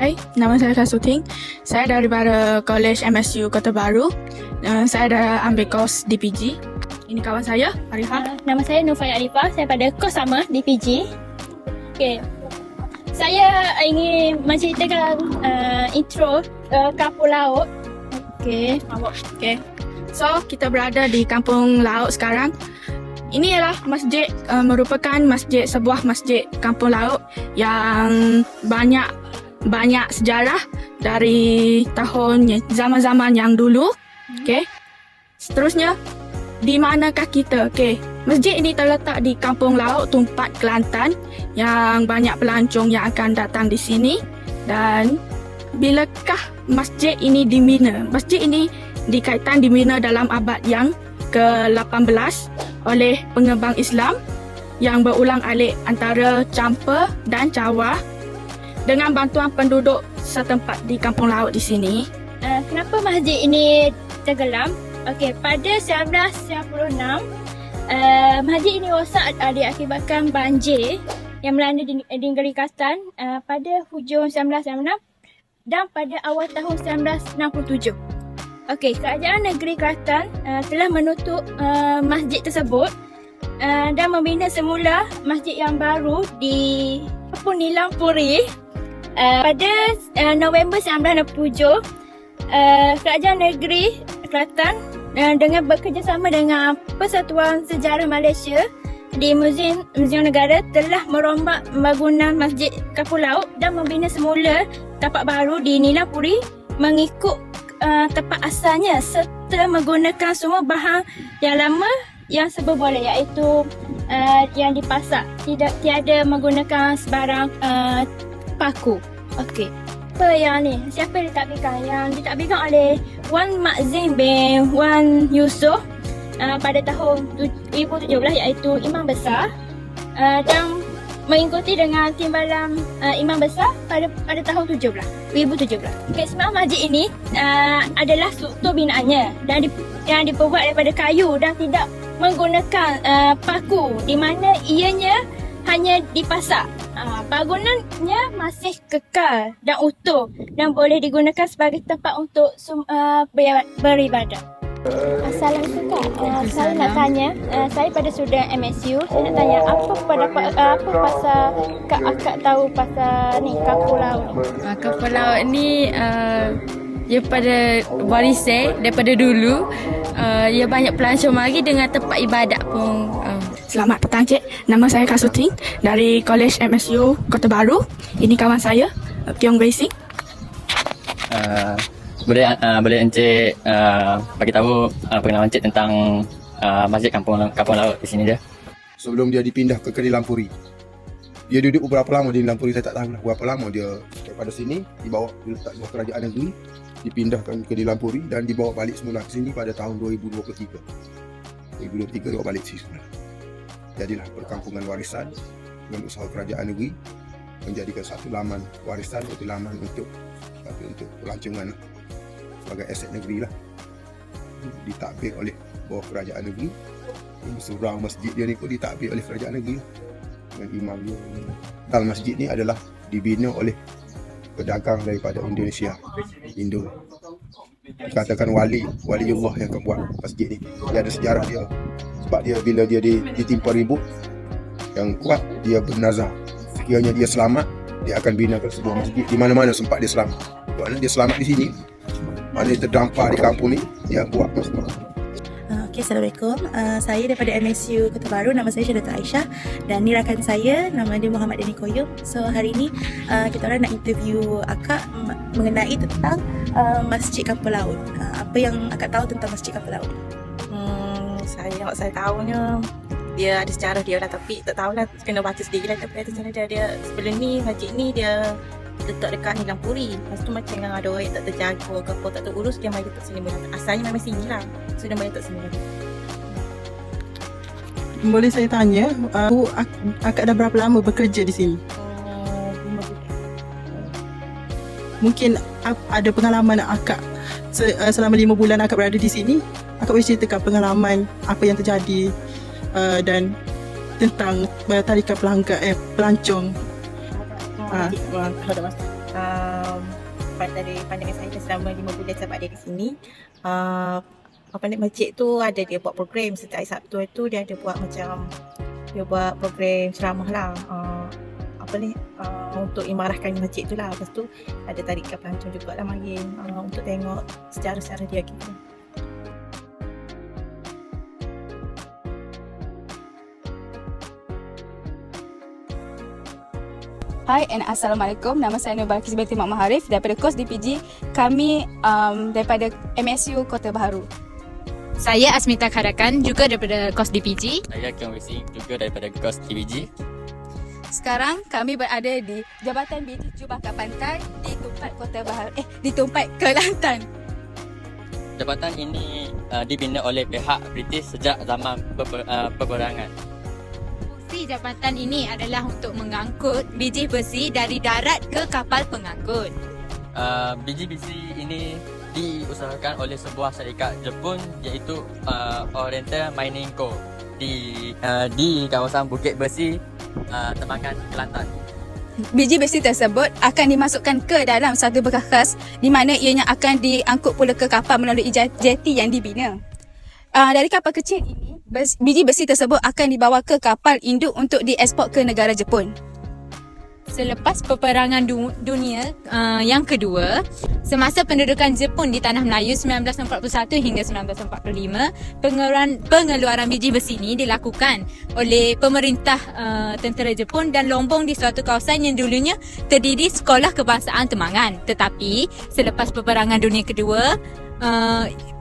Hai, nama saya Kasuting. Saya daripada College MSU Kota Baru. Saya dah ambil kos DPG. Ini kawan saya, Arifah. Nama saya Nufai Arifah. Saya pada kos sama DPG. Okay. Saya ingin menceritakan intro Kampung Laut. Okay. So, kita berada di Kampung Laut sekarang. Ini ialah masjid, merupakan sebuah masjid Kampung Laut yang banyak sejarah dari zaman-zaman yang dulu. Okay. Seterusnya, di manakah kita? Okay. Masjid ini terletak di Kampung Laut, Tumpat, Kelantan, yang banyak pelancong yang akan datang di sini. Dan bilakah masjid ini dibina? Masjid ini dikaitkan dibina dalam abad yang ke-18 oleh pengembang Islam yang berulang-alik antara Campa dan Cawa dengan bantuan penduduk setempat di Kampung Laut di sini. Kenapa masjid ini tenggelam? Okey, pada 1996 masjid ini rosak diakibatkan banjir yang melanda di negeri Kelantan pada hujung 1996 dan pada awal tahun 1967. Okey, kerajaan negeri Kelantan telah menutup masjid tersebut dan membina semula masjid yang baru di Kampung Nilam Puri. Pada November 1967, kerajaan negeri Kelantan dengan bekerjasama dengan Persatuan Sejarah Malaysia di Muzium Negara telah merombak bangunan masjid Kampung Laut dan membina semula tapak baru di Nilam Puri mengikut tempat asalnya serta menggunakan semua bahan yang lama yang serba boleh, iaitu yang dipasak, tiada menggunakan sebarang paku. Okey. Apa yang ni? Siapa yang ditakbirkan? Yang ditakbirkan oleh Wan Makzin bin Wan Yusof pada tahun 2017, iaitu Imam Besar, dan mengikuti dengan timbalan Imam Besar pada tahun 2017. Okay, semua masjid ini adalah struktur binaannya dan yang diperbuat daripada kayu dan tidak menggunakan paku, di mana ianya hanya dipasak. Bangunannya masih kekal dan utuh dan boleh digunakan sebagai tempat untuk beribadah. Assalamualaikum Kak. Saya nak tanya, saya pada student MSU, saya nak tanya apa pasal Kak tahu pasal ni Kampung Laut ni? Kampung Laut ni dia pada warisan daripada dulu. Dia banyak pelancong mari dengan tempat ibadat pun. Selamat petang, Cik. Nama saya Kasuting dari College MSU Kota Baru. Ini kawan saya, Tiong Racing. Boleh Encik bagi tahu pengalaman Encik tentang masjid Kampung Laut di sini dia? Sebelum dia dipindah ke Nilam Puri. Dia duduk berapa lama di Nilam Puri saya tak tahu lah berapa lama dia daripada sini dibawa diletak di kerajaan negeri, dipindahkan ke Nilam Puri dan dibawa balik semula ke sini pada tahun 2023. 2023 dibawa balik sini semula. Jadilah perkampungan warisan dengan usaha kerajaan negeri menjadikan satu laman warisan, satu laman untuk pelancongan sebagai aset negeri lah. Ditadbir oleh bawah kerajaan negeri. Surau masjid dia ni pun ditadbir oleh kerajaan negeri dengan imam dia. Dan masjid ni adalah dibina oleh pedagang daripada Indonesia, Indo. Dikatakan waliullah yang akan buat masjid ni. Dia ada sejarah dia. Sebab dia bila dia ditimpa ribut yang kuat, dia bernazar sekiranya dia selamat, dia akan binakan sebuah masjid di mana-mana sempat dia selamat. Kerana dia selamat di sini, mana dia terdampar di kampung ni, dia buat masjid. Okay, Assalamualaikum. Saya daripada MSU Kota Baru, nama saya Syedata Aisyah dan ni rakan saya, nama dia Muhammad Deni Koyum. So hari ni kita orang nak interview akak mengenai tentang Masjid Kampung Laut. Apa yang akak tahu tentang Masjid Kampung Laut? Saya tahunya dia ada sejarah dia lah, tapi tak tahulah, kena baca sendiri lah. Tapi ada sejarah dia sebelum ni masjid ni dia letak dekat Nilam Puri. Lepas tu macam yang ada orang yang tak terjaga ke apa, tak terurus, dia main letak sini. Asalnya memang sini lah, so dia main letak sini lah. Boleh saya tanya, akak dah berapa lama bekerja di sini? Mungkin ada pengalaman akak selama 5 bulan akak berada di sini. Akak boleh ceritakan pengalaman apa yang terjadi dan tentang tarikan pelancong. Dari pandangan saya selama 5 bulan sebab dia di sini, masjid tu ada dia buat program setiap hari Sabtu tu dia ada buat macam dia buat program ceramah lah, untuk imarahkan masjid tu lah. Lepas tu ada tarikan pelancong juga lah main untuk tengok sejarah-sejarah dia gitu. Hai and Assalamualaikum. Nama saya Nur Balkis binti Mak Maharif daripada kos DPG. Kami daripada MSU Kota Baharu. Saya Asmita Kharakan juga daripada kos DPG. Saya Kiong Wei juga daripada KOS TBG. Sekarang kami berada di Jabatan BT Jubaka Pantai di Tumpat Kota Baharu, di Tumpat Kelantan. Jabatan ini dibina oleh pihak British sejak zaman peperangan. Fungsi jabatan ini adalah untuk mengangkut biji besi dari darat ke kapal pengangkut. Biji besi ini diusahakan oleh sebuah syarikat Jepun iaitu Oriental Mining Co. di kawasan Bukit Besi, Tembangan, Kelantan. Biji besi tersebut akan dimasukkan ke dalam satu bekas khas di mana ianya akan diangkut pula ke kapal melalui jeti yang dibina. Dari kapal kecil ini, biji besi tersebut akan dibawa ke kapal induk untuk dieksport ke negara Jepun. Selepas peperangan dunia yang kedua, semasa pendudukan Jepun di Tanah Melayu 1941 hingga 1945, pengeluaran biji besi ini dilakukan oleh pemerintah tentera Jepun dan Lombong di suatu kawasan yang dulunya terdiri Sekolah Kebangsaan Tembangan. Tetapi selepas peperangan dunia kedua,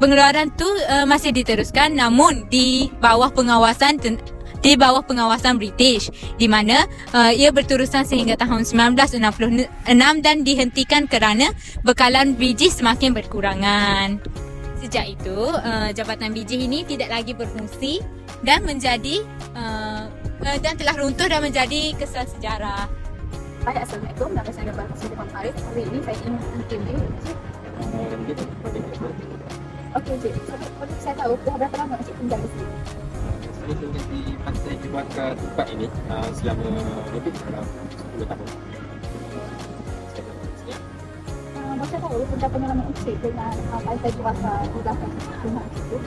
pengeluaran tu masih diteruskan namun di bawah pengawasan British, di mana ia berterusan sehingga tahun 1966 dan dihentikan kerana bekalan biji semakin berkurangan. Sejak itu, jabatan biji ini tidak lagi berfungsi dan menjadi dan telah runtuh dan menjadi kesal sejarah. Hai, Assalamualaikum. Nama saya Nur Balkis binti Mak Maharif. Hari ini saya ingin interview Encik. Okey, Encik. Saya tahu dah berapa lama Encik tinggal di sini? Saya tinggal di Pantai Jubaka Tumpat ini selama lebih dalam 10 tahun. Saya tahu tentang pengalaman Encik dengan Pantai Jubaka Tumpat itu.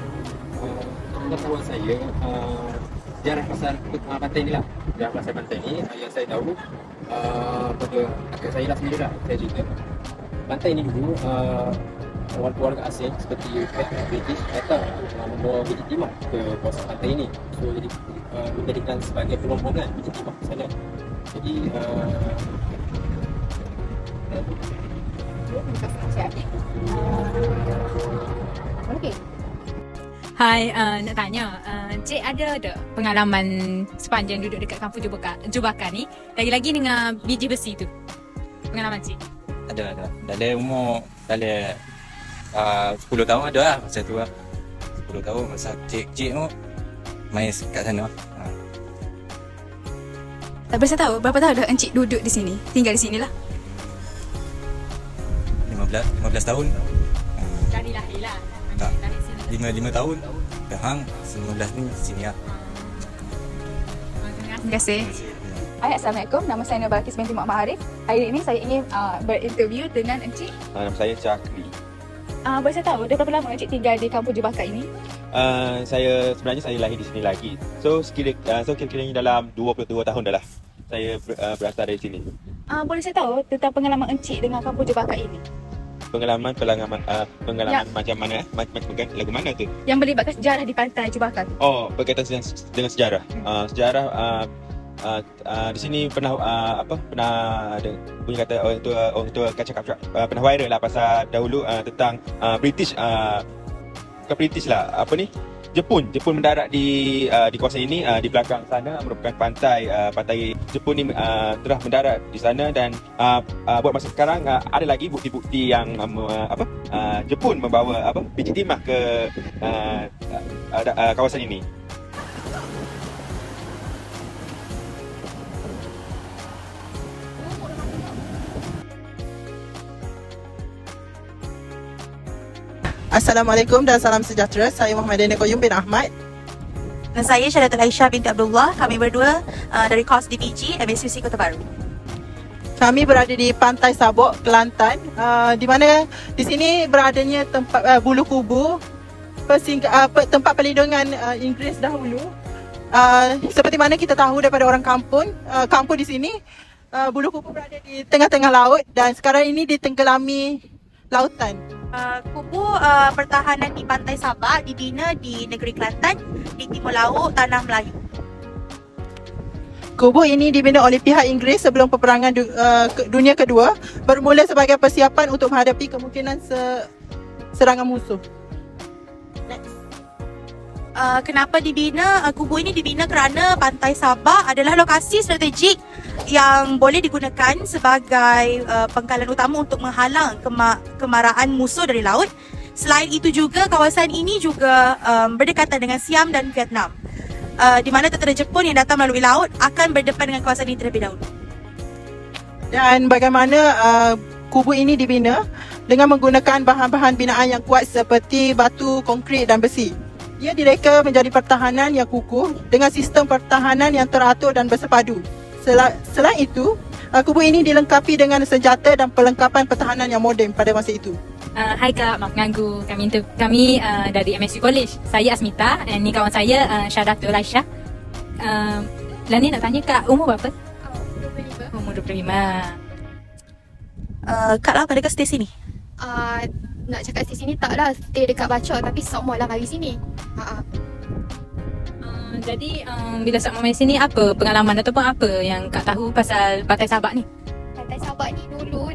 Pengetahuan saya, sejarah pasal pantai ni lah. Sejarah pasal pantai ni yang saya tahu pada kakak saya lah sendiri lah. Saya cerita pantai ni dulu keluarga asing seperti British datang membawa biji timah ke kawasan pantai ini. So jadi menjadikan sebagai perombongan biji timah ke sana. Jadi Okey. Hai, nak tanya, Encik ada tak pengalaman sepanjang duduk dekat kampung Jubaka ni, lagi-lagi dengan biji besi tu? Pengalaman Cik? Ada. Dalam umur dalam 10 tahun ada lah masa tu lah. 10 tahun masa cik tu main kat sana. Tapi saya tahu berapa tahun dah Encik duduk di sini, tinggal di sini lah. 15 tahun. Dari lahir lah. Tak. Dari sini. 5 tahun. Hang 19 ni sini lah. Terima kasih. Hai, Assalamualaikum. Nama saya Nur Balkis binti Mak Maharif. Hari ini saya ingin berinterview dengan Encik. Nama saya Chakri. Boleh saya tahu dah berapa lama Encik tinggal di kampung Jubaka ini? Sebenarnya saya lahir di sini lagi. So kira-kiranya dalam 22 tahun dah lah saya berasal dari sini. Boleh saya tahu tentang pengalaman Encik dengan kampung Jubaka ini? Pengalaman macam mana? Macam lagu mana tu? Yang melibatkan sejarah di pantai Jubaka tu. Oh, berkaitan dengan sejarah. Sejarah di sini pernah ada bunyi kata orang tua kacak pernah viral lah pasal dahulu tentang British bukan British lah, Jepun mendarat di kawasan ini. Di belakang sana merupakan pantai Jepun ni telah mendarat di sana dan buat masa sekarang ada lagi bukti-bukti yang Jepun membawa biji timah ke kawasan ini. Assalamualaikum dan salam sejahtera. Saya Muhammad Deni Koyum bin Ahmad. Dan saya Syaratul Aisyah binti Abdullah. Kami berdua dari kos DPG MSUC Kota Baru. Kami berada di Pantai Sabok, Kelantan, di mana di sini beradanya tempat bulu kubu, tempat perlindungan Inggeris dahulu. Seperti mana kita tahu daripada orang kampung di sini, bulu kubu berada di tengah-tengah laut dan sekarang ini ditenggelami lautan. Kubu pertahanan di Pantai Sabak dibina di negeri Kelantan di timur laut Tanah Melayu. Kubu ini dibina oleh pihak Inggeris sebelum peperangan dunia kedua, bermula sebagai persiapan untuk menghadapi kemungkinan serangan musuh. Kenapa dibina? Kubu ini dibina kerana Pantai Sabak adalah lokasi strategik yang boleh digunakan sebagai pangkalan utama untuk menghalang kemarahan musuh dari laut. Selain itu juga, kawasan ini juga berdekatan dengan Siam dan Vietnam, di mana tentera Jepun yang datang melalui laut akan berdepan dengan kawasan ini terlebih dahulu. Dan bagaimana kubu ini dibina? Dengan menggunakan bahan-bahan binaan yang kuat seperti batu, konkrit dan besi. Ia direka menjadi pertahanan yang kukuh dengan sistem pertahanan yang teratur dan bersepadu. Selain itu, kubu ini dilengkapi dengan senjata dan perlengkapan pertahanan yang moden pada masa itu. Hai Kak, maaf ganggu. Kami dari MSU College. Saya Asmita dan ni kawan saya Syahdatul Aisyah. Lani nak tanya Kak, umur berapa? 25. Umur 25. Kak Lau, adakah stay sini? Nak cakap stay sini tak lah, stay dekat Bacok tapi semua lah mari sini. Jadi bila Sok main sini, apa pengalaman ataupun apa yang Kak tahu pasal Pantai Sabak ni? Pantai Sabak ni dulu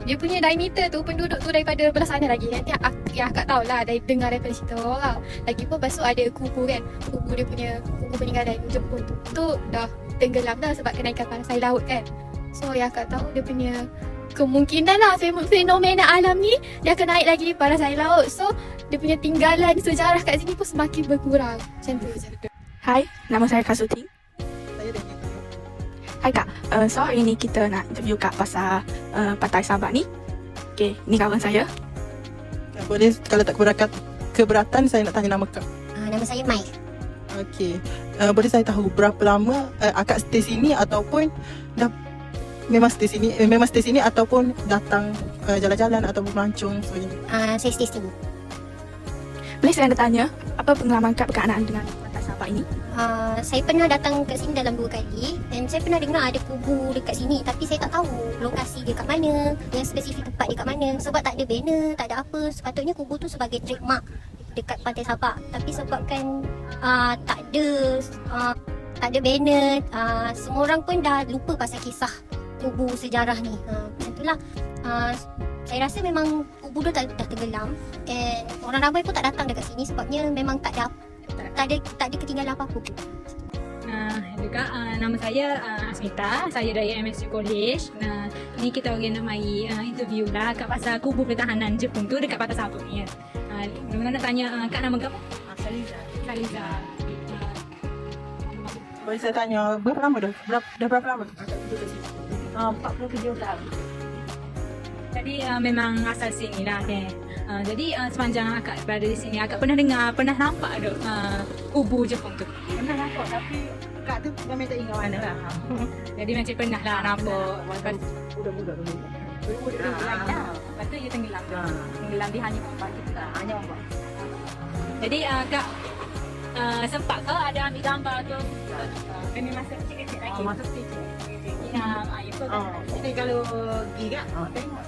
dia punya diameter tu, penduduk tu daripada belah sana lagi. Nanti akak tahu lah, dengar daripada cerita orang. Lagipun lepas tu ada kubu kan, kubu dia punya kubu peninggalan Jepun tu dah tenggelam dah sebab kenaikan panas air laut kan. So yang akak tahu dia punya kemungkinan lah fenomena alam ni dia akan naik lagi panas air laut. So dia punya tinggalan sejarah kat sini pun semakin berkurang. Macam tu. Hai, nama saya Kak Suti. Hai Kak, so hari ni kita nak interview Kak pasal Pantai Sabak ni. Okay, ni kawan saya. Boleh, kalau tak keberatan saya nak tanya nama Kak. Nama saya Mai. Okey, boleh saya tahu berapa lama akak stay sini ataupun dah memang stay sini ataupun datang jalan-jalan ataupun melancong sebagainya? Saya stay sini. Boleh saya tanya, apa pengalaman Kak berkenaan dengan Pantai Sabak ini? Saya pernah datang ke sini dalam 2 kali dan saya pernah dengar ada kubu dekat sini tapi saya tak tahu lokasi dia kat mana, yang spesifik tempat dia kat mana sebab tak ada banner, tak ada apa. Sepatutnya kubu tu sebagai trademark dekat Pantai Sabak tapi sebabkan tak ada banner, semua orang pun dah lupa pasal kisah kubu sejarah ni. Macam itulah. Saya rasa memang kubu tu dah tenggelam and orang ramai pun tak datang dekat sini sebabnya memang tak ada ketinggalan apa-apa pun. Hello Kak, nama saya Asmita. Saya dari MSU College. Ni kita nak mai interview lah Kak pasal kubu pertahanan Jepun tu dekat Pantai Sabak ni. Nak tanya Kak, nama kamu? Saliza. Boleh saya tanya, berapa lama dah? Dah berapa lama? 47 tahun. Jadi memang asal sini lah kan. Jadi sepanjang akak berada di sini, akak pernah nampak ada kubu Jepun tu? Pernah nampak tapi Kak tu memang tak ingat mana lah. Jadi macam pernah lah nampak. Budak-budak tu. Tenggelam dah. Lepas tu dia tenggelam. Tenggelam di hanya Mampak kita lah. Hanya Mampak. Jadi Kak sempat ke ada ambil gambar tu? Kami masa kecil-kecil lagi. Masa kecil. Ingat. Jadi kalau pergi Kak, tengok.